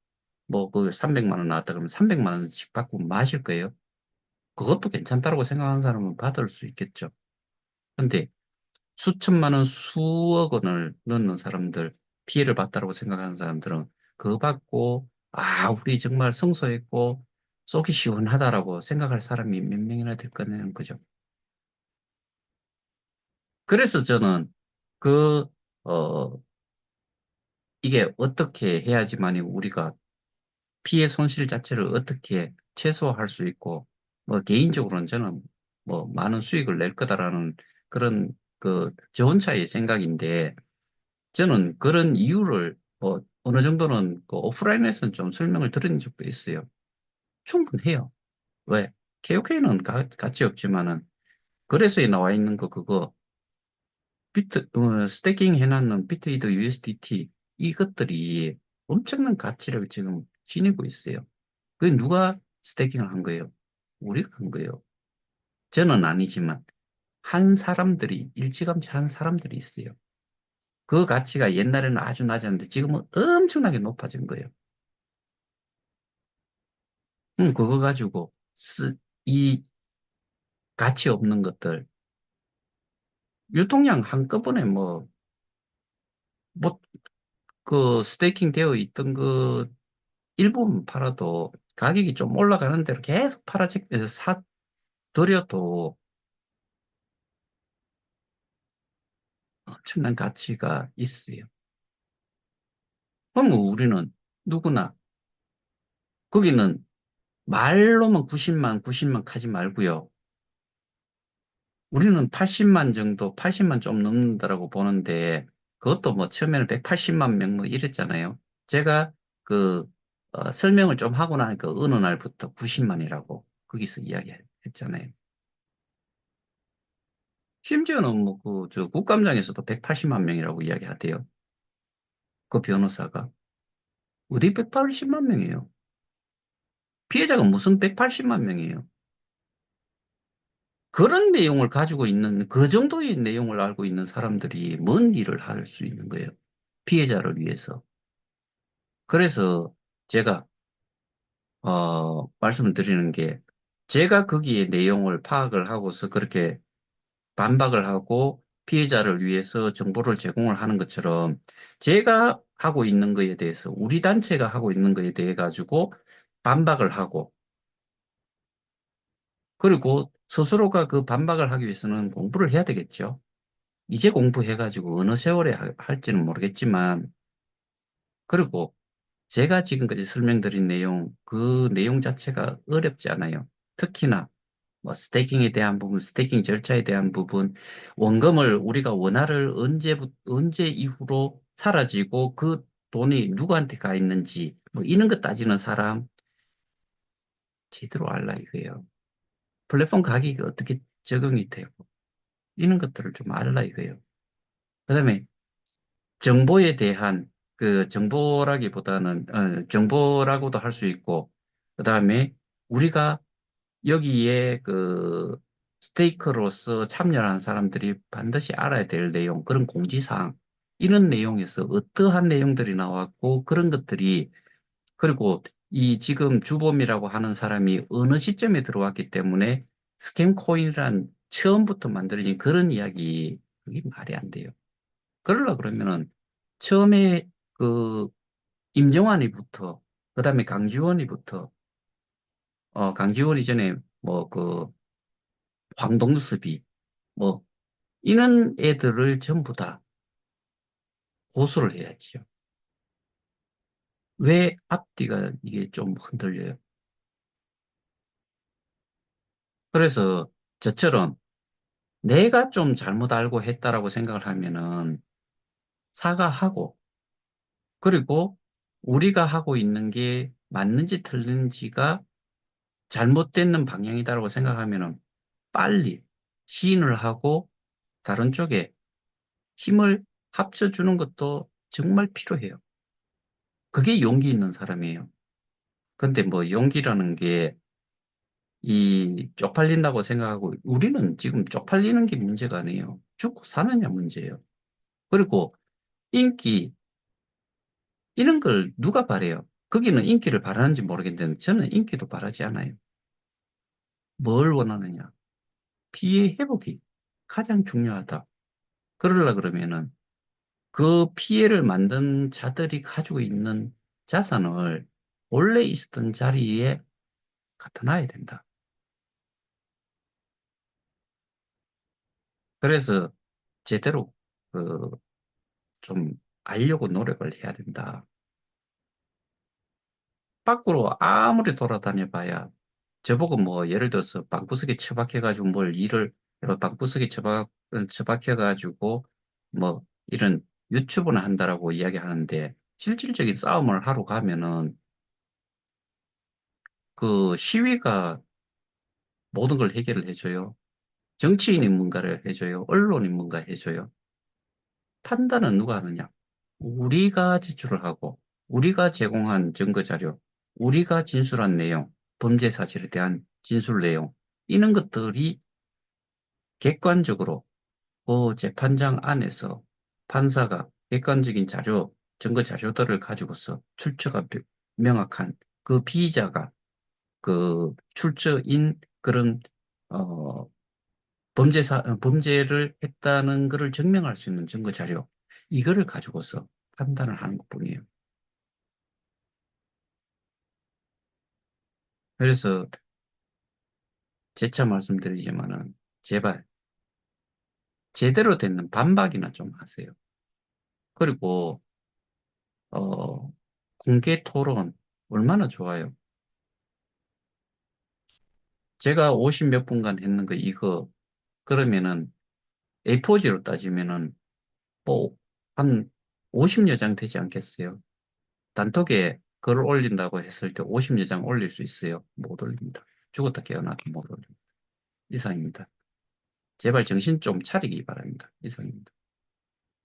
뭐 그 300만 원 나왔다 그러면 300만 원씩 받고 마실 거예요. 그것도 괜찮다라고 생각하는 사람은 받을 수 있겠죠. 근데 수천만 원, 수억 원을 넣는 사람들, 피해를 봤다고 생각하는 사람들은 그거 받고, 아, 우리 정말 성소했고, 속이 시원하다라고 생각할 사람이 몇 명이나 될 거냐는 거죠. 그래서 저는 그, 어, 이게 어떻게 해야지만이 우리가 피해 손실 자체를 어떻게 최소화할 수 있고, 뭐, 개인적으로는 저는 뭐, 많은 수익을 낼 거다라는 그런 저 혼자의 생각인데, 저는 그런 이유를 뭐 어느 정도는 그 오프라인에서는 좀 설명을 드린 적도 있어요. 충분해요. 왜? KOK는 가치 없지만은 거래소에 나와 있는 거 그거 스태킹 해놨는 비트위드 USDT 이것들이 엄청난 가치를 지금 지니고 있어요. 그게 누가 스태킹을 한 거예요? 우리가 한 거예요. 저는 아니지만 한 사람들이 일찌감치 한 사람들이 있어요. 그 가치가 옛날에는 아주 낮았는데 지금은 엄청나게 높아진 거예요. 그거 가지고 이 가치 없는 것들 유통량 한꺼번에 뭐 그 스테이킹 되어 있던 그 일부분 팔아도 가격이 좀 올라가는 대로 계속 사들여도 엄청난 가치가 있어요. 그럼 뭐 우리는 누구나 거기는 말로만 90만 하지 말고요. 우리는 80만 정도, 80만 좀 넘는다라고 보는데, 그것도 뭐 처음에는 180만 명 뭐 이랬잖아요. 제가 그, 설명을 좀 하고 나니까 어느 날부터 90만이라고 거기서 이야기했잖아요. 심지어는 뭐 저 국감장에서도 180만 명이라고 이야기하대요. 그 변호사가. 어디 180만 명이에요? 피해자가 무슨 180만 명이에요? 그런 내용을 가지고 있는, 그 정도의 내용을 알고 있는 사람들이 뭔 일을 할 수 있는 거예요? 피해자를 위해서. 그래서 제가 말씀을 드리는 게 제가 거기에 내용을 파악을 하고서 그렇게 반박을 하고 피해자를 위해서 정보를 제공을 하는 것처럼 제가 하고 있는 거에 대해서 우리 단체가 하고 있는 거에 대해 가지고 반박을 하고 그리고 스스로가 그 반박을 하기 위해서는 공부를 해야 되겠죠. 이제 공부해가지고 어느 세월에 할지는 모르겠지만 그리고 제가 지금까지 설명드린 내용, 그 내용 자체가 어렵지 않아요. 특히나 뭐 스테이킹에 대한 부분, 스테이킹 절차에 대한 부분, 원금을 우리가 원화를 언제 이후로 사라지고 그 돈이 누구한테 가 있는지 뭐 이런 거 따지는 사람 제대로 알라 이거예요. 플랫폼 가격이 어떻게 적용이 되고 이런 것들을 좀 알라 이거예요. 그다음에 정보에 대한 그 정보라기보다는 정보라고도 할 수 있고 그다음에 우리가 여기에 그 스테이커로서 참여한 사람들이 반드시 알아야 될 내용, 그런 공지사항, 이런 내용에서 어떠한 내용들이 나왔고, 그런 것들이, 그리고 이 지금 주범이라고 하는 사람이 어느 시점에 들어왔기 때문에 스캠 코인이란 처음부터 만들어진 그런 이야기, 그게 말이 안 돼요. 그러려 그러면은 처음에 그 임정환이부터, 그 다음에 강지원이부터, 강지원이 전에 황동수비, 뭐, 이런 애들을 전부 다 고소를 해야지요. 왜 앞뒤가 이게 좀 흔들려요? 그래서 저처럼 내가 좀 잘못 알고 했다라고 생각을 하면은 사과하고, 그리고 우리가 하고 있는 게 맞는지 틀린지가 잘못되는 방향이다라고 생각하면은 빨리 시인을 하고 다른 쪽에 힘을 합쳐주는 것도 정말 필요해요. 그게 용기 있는 사람이에요. 근데 뭐 용기라는 게 이 쪽팔린다고 생각하고 우리는 지금 쪽팔리는 게 문제가 아니에요. 죽고 사느냐 문제예요. 그리고 인기 이런 걸 누가 바래요? 거기는 인기를 바라는지 모르겠는데 저는 인기도 바라지 않아요. 뭘 원하느냐? 피해 회복이 가장 중요하다. 그러려 그러면은 그 피해를 만든 자들이 가지고 있는 자산을 원래 있었던 자리에 갖다 놔야 된다. 그래서 제대로 그 좀 알려고 노력을 해야 된다. 밖으로 아무리 돌아다녀 봐야 저보고 뭐 예를 들어서 방구석에 처박혀가지고 뭘 일을 방구석에 처박혀가지고 뭐 이런 유튜브나 한다라고 이야기하는데 실질적인 싸움을 하러 가면은 그 시위가 모든 걸 해결을 해줘요. 정치인이 뭔가를 해줘요. 언론이 뭔가 해줘요. 판단은 누가 하느냐? 우리가 제출을 하고, 우리가 제공한 증거 자료, 우리가 진술한 내용, 범죄 사실에 대한 진술 내용, 이런 것들이 객관적으로 그 재판장 안에서 판사가 객관적인 자료, 증거 자료들을 가지고서 출처가 명확한 그 피의자가 그 출처인 그런 어, 범죄를 했다는 것을 증명할 수 있는 증거 자료, 이거를 가지고서 판단을 하는 것뿐이에요. 그래서 재차 말씀드리지만은 제발 제대로 되는 반박이나 좀 하세요. 그리고 어, 공개 토론 얼마나 좋아요. 제가 50 몇 분간 했는 거 이거 그러면은 A4지로 따지면은 뭐 한 50여 장 되지 않겠어요? 단톡에 글을 올린다고 했을 때 50여 장 올릴 수 있어요? 못 올립니다. 죽었다 깨어나도 못 올립니다. 이상입니다. 제발 정신 좀 차리기 바랍니다. 이상입니다.